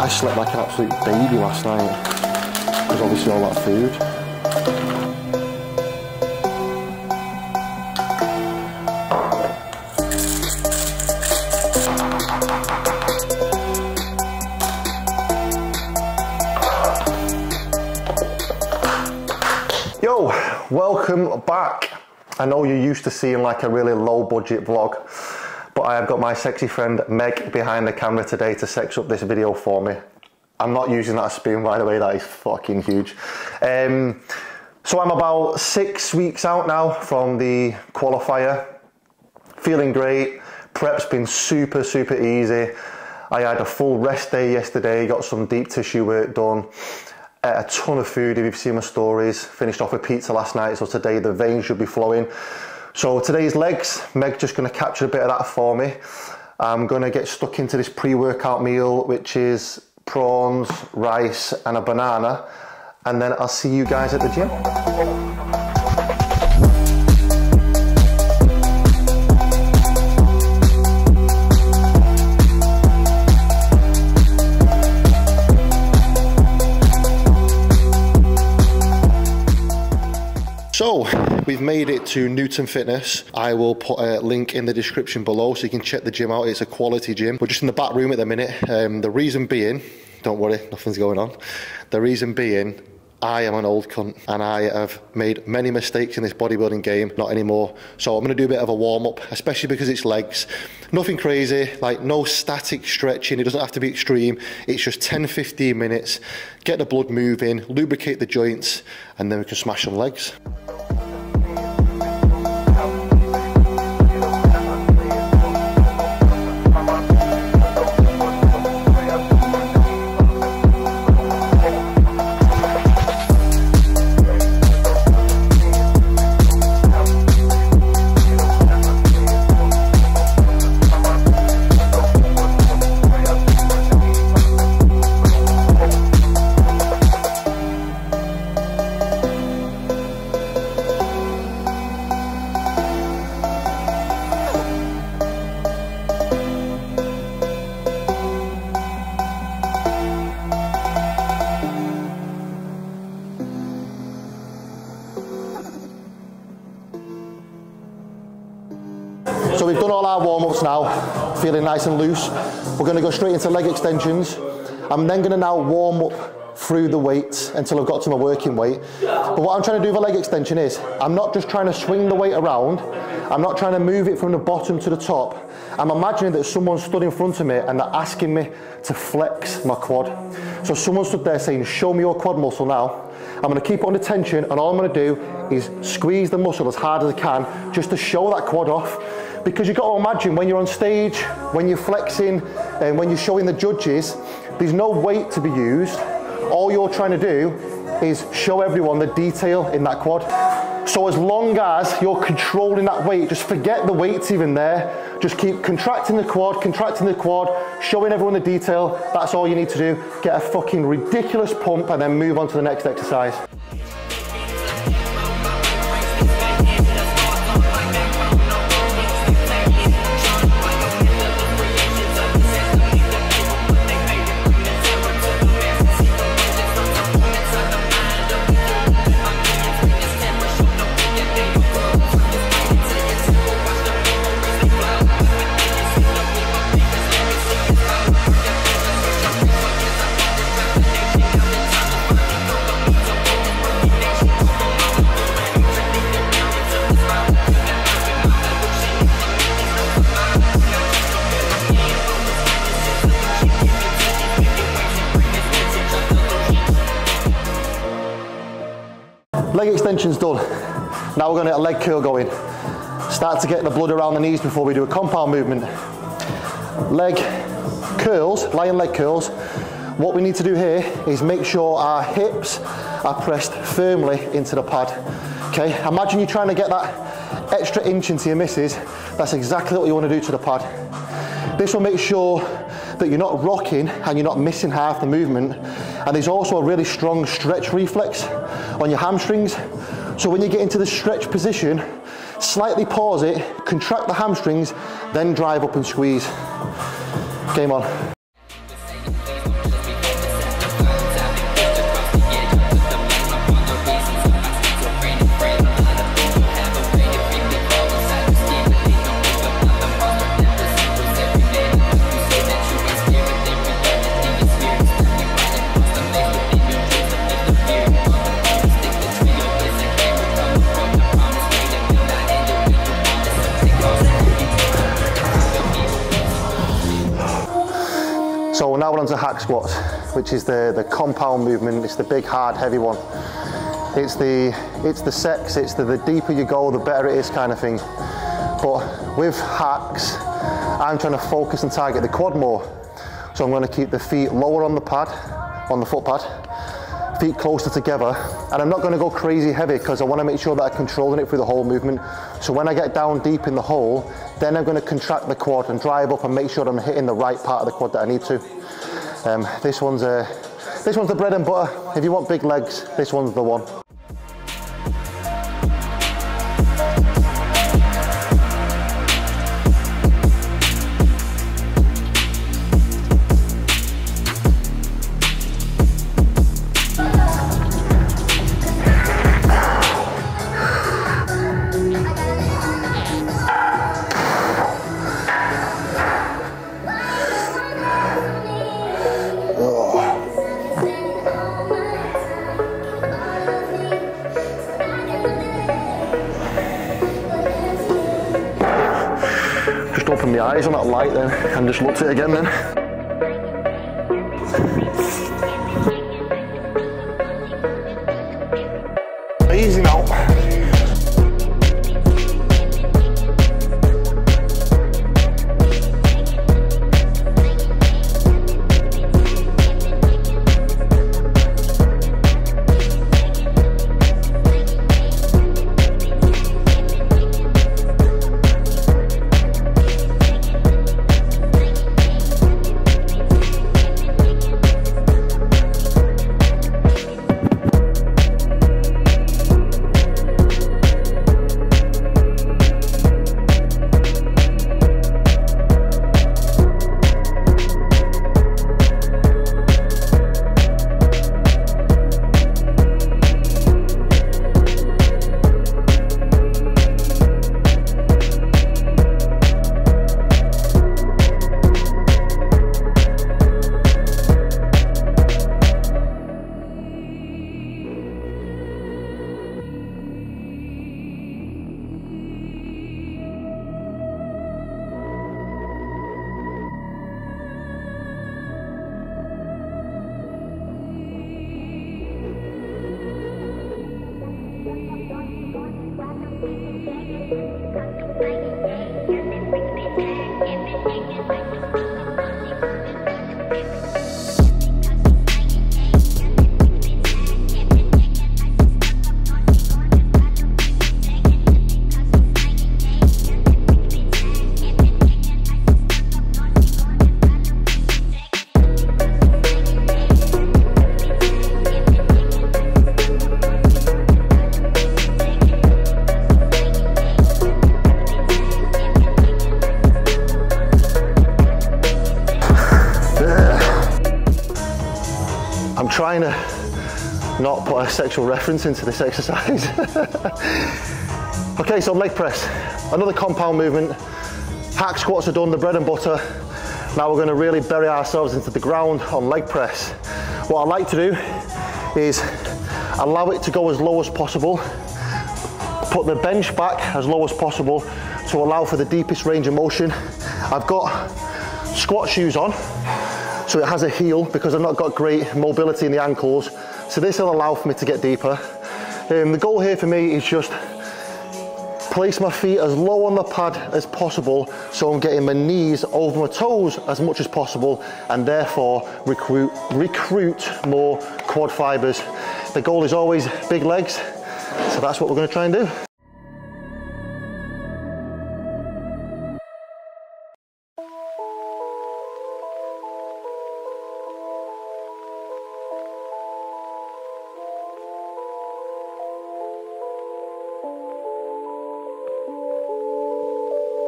I slept like an absolute baby last night. Because obviously all that food. Yo, welcome back. I know you're used to seeing like a really low budget vlog, but I have got my sexy friend Meg behind the camera today to sex up this video for me. I'm not using that spoon, by the way, that is fucking huge. So I'm about 6 weeks out now from the qualifier. Feeling great, prep's been super easy. I had a full rest day yesterday, got some deep tissue work done. A ton of food if you've seen my stories. Finished off with pizza last night, so today the veins should be flowing. So today's legs, Meg's just going to capture a bit of that for me. I'm going to get stuck into this pre-workout meal, which is prawns, rice and a banana, and then I'll see you guys at the gym. So, we've made it to Newton Fitness. I will put a link in the description below so you can check the gym out. It's a quality gym. We're just in the back room at the minute. The reason being, don't worry, nothing's going on. The reason being, I am an old cunt and I have made many mistakes in this bodybuilding game, not anymore. So I'm gonna do a bit of a warm up, especially because it's legs. Nothing crazy, like no static stretching, it doesn't have to be extreme. It's just 10-15 minutes, get the blood moving, lubricate the joints, and then we can smash some legs. So we've done all our warm-ups now, feeling nice and loose. We're going to go straight into leg extensions. I'm then going to now warm up through the weights until I've got to my working weight. But what I'm trying to do with a leg extension is, I'm not just trying to swing the weight around, I'm not trying to move it from the bottom to the top. I'm imagining that someone stood in front of me and they're asking me to flex my quad. So someone stood there saying, show me your quad muscle now. I'm going to keep it under tension and all I'm going to do is squeeze the muscle as hard as I can just to show that quad off. Because you've got to imagine when you're on stage, when you're flexing and when you're showing the judges, there's no weight to be used. All you're trying to do is show everyone the detail in that quad. So as long as you're controlling that weight, just forget the weight's even there. Just keep contracting the quad, showing everyone the detail. That's all you need to do. Get a fucking ridiculous pump and then move on to the next exercise. Leg extensions done. Now we're going to get a leg curl going. Start to get the blood around the knees before we do a compound movement. Leg curls, lying leg curls. What we need to do here is make sure our hips are pressed firmly into the pad. Okay, imagine you're trying to get that extra inch into your misses. That's exactly what you want to do to the pad. This will make sure that you're not rocking and you're not missing half the movement. And there's also a really strong stretch reflex on your hamstrings. So when you get into the stretch position, slightly pause it, contract the hamstrings, then drive up and squeeze. Game on. So now we're on to hack squats, which is the compound movement. It's the big, hard, heavy one. It's the sex, it's the deeper you go, the better it is kind of thing. But with hacks, I'm trying to focus and target the quad more. So I'm going to keep the feet lower on the pad, on the foot pad, feet closer together, and I'm not going to go crazy heavy because I want to make sure that I'm controlling it through the whole movement. So when I get down deep in the hole, then I'm going to contract the quad and drive up and make sure I'm hitting the right part of the quad that I need to. This one's the bread and butter. If you want big legs, this one's the one. Open my eyes on that light then and just looked at it again then. Easy now. I'm trying to not put a sexual reference into this exercise. Okay, so leg press, another compound movement. Hack squats are done, the bread and butter. Now we're going to really bury ourselves into the ground on leg press. What I like to do is allow it to go as low as possible, put the bench back as low as possible to allow for the deepest range of motion. I've got squat shoes on, so it has a heel because I've not got great mobility in the ankles. So this will allow for me to get deeper. The goal here for me is just place my feet as low on the pad as possible so I'm getting my knees over my toes as much as possible and therefore recruit more quad fibers. The goal is always big legs, so that's what we're going to try and do.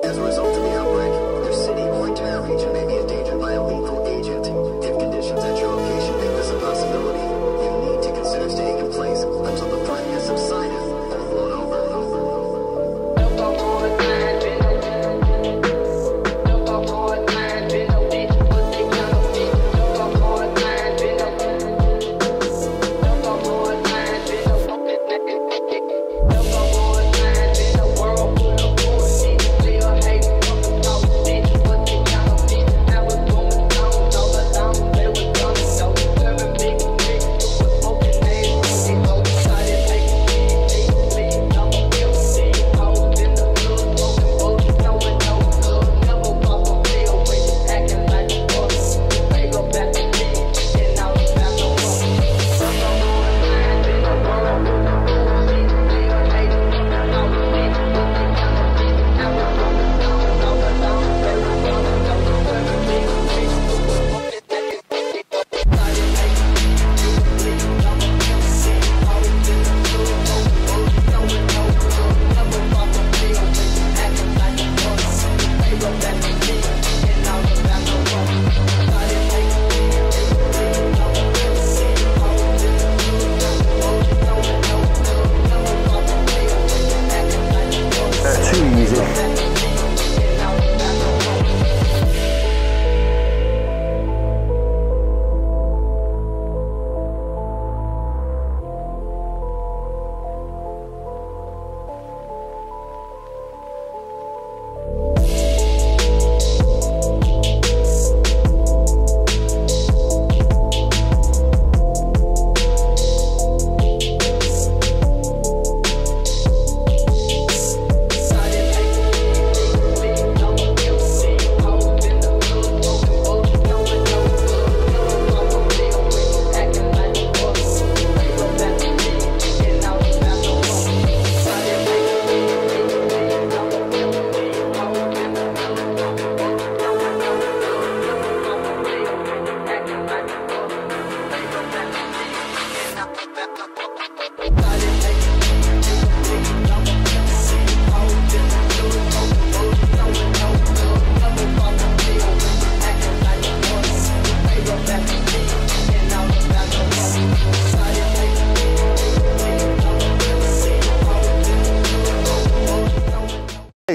As a result of the outbreak, your city or entire region may be endangered by a lethal agent. If conditions at your location make this a possibility, you need to consider staying in place until the threat has subsided or blown over. Too easy.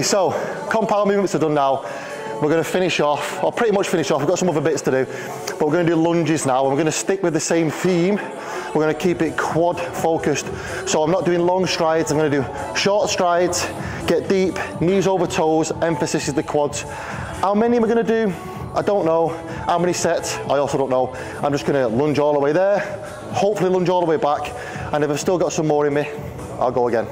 So, compound movements are done now. We're going to finish off, or pretty much finish off. We've got some other bits to do, but we're going to do lunges now, and we're going to stick with the same theme. We're going to keep it quad focused. So I'm not doing long strides, I'm going to do short strides, get deep, knees over toes, emphasis is the quads. How many am I going to do? I don't know. How many sets? I also don't know. I'm just going to lunge all the way there, hopefully lunge all the way back, and if I've still got some more in me, I'll go again.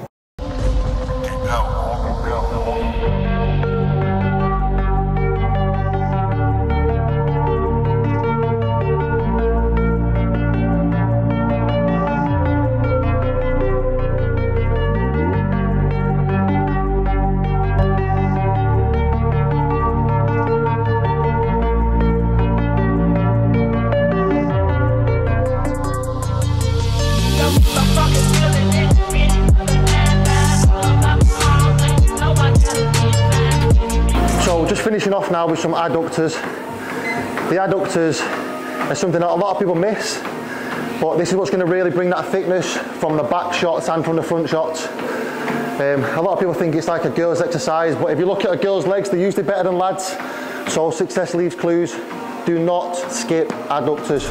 Finishing off now with some adductors. The adductors are something that a lot of people miss, but this is what's going to really bring that thickness from the back shots and from the front shots. A lot of people think it's like a girl's exercise, but if you look at a girl's legs, they're usually better than lads. So success leaves clues. Do not skip adductors.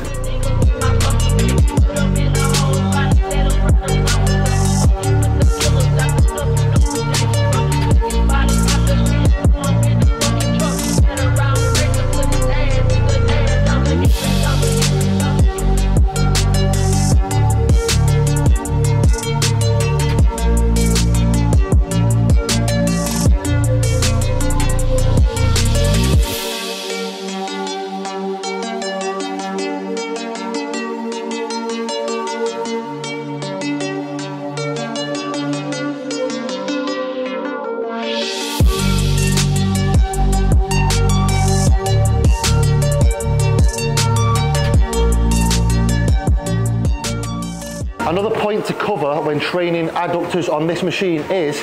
Another point to cover when training adductors on this machine is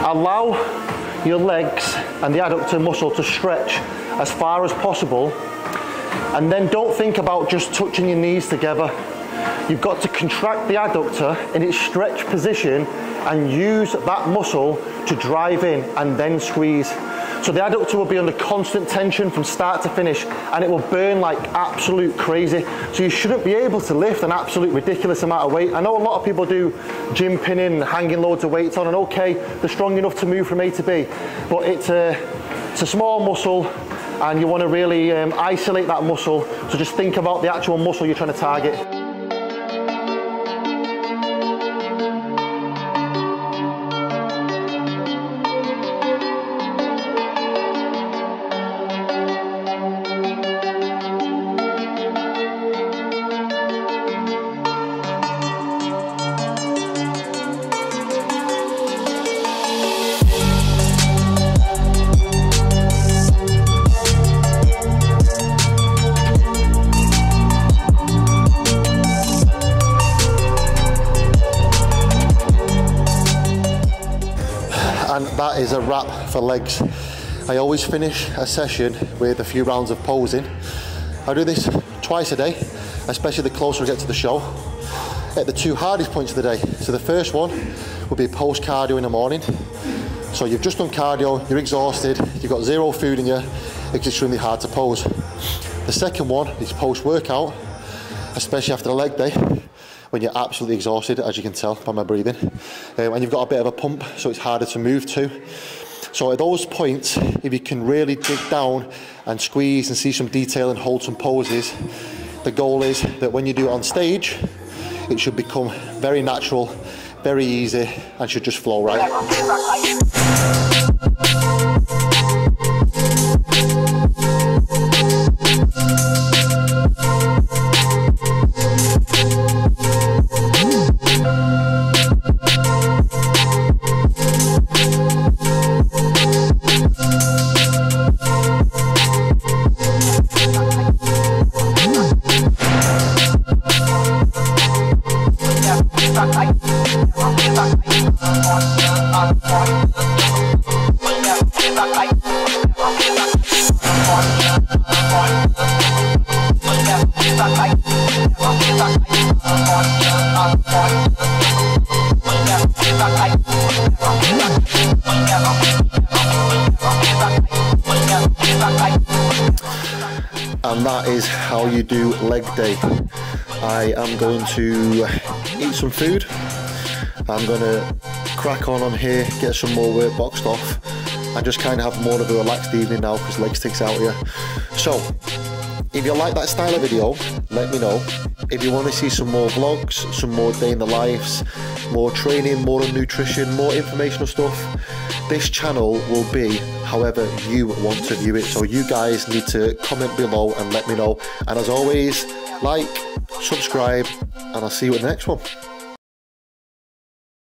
allow your legs and the adductor muscle to stretch as far as possible, and then don't think about just touching your knees together. You've got to contract the adductor in its stretch position and use that muscle to drive in and then squeeze. So the adductor will be under constant tension from start to finish, and it will burn like absolute crazy. So you shouldn't be able to lift an absolute ridiculous amount of weight. I know a lot of people do gym pinning and hanging loads of weights on, and okay, they're strong enough to move from A to B, but it's a small muscle, and you want to really isolate that muscle. So just think about the actual muscle you're trying to target. And that is a wrap for legs. I always finish a session with a few rounds of posing. I do this twice a day, especially the closer I get to the show, at the two hardest points of the day. So the first one will be post cardio in the morning. So you've just done cardio, you're exhausted, you've got zero food in you, it's extremely hard to pose. The second one is post workout, especially after a leg day, when you're absolutely exhausted, as you can tell by my breathing, and you've got a bit of a pump, so it's harder to move to. So at those points, if you can really dig down and squeeze and see some detail and hold some poses, the goal is that when you do it on stage, it should become very natural, very easy, and should just flow right. And that is how you do leg day. I am going to eat some food. I'm going to crack on here, get some more work boxed off, and just kind of have more of a relaxed evening now because leg sticks out here. So, if you like that style of video, let me know. If you want to see some more vlogs, some more day in the lives, more training, more nutrition, more informational stuff, this channel will be however you want to view it. So you guys need to comment below and let me know. And as always, like, subscribe, and I'll see you at the next one.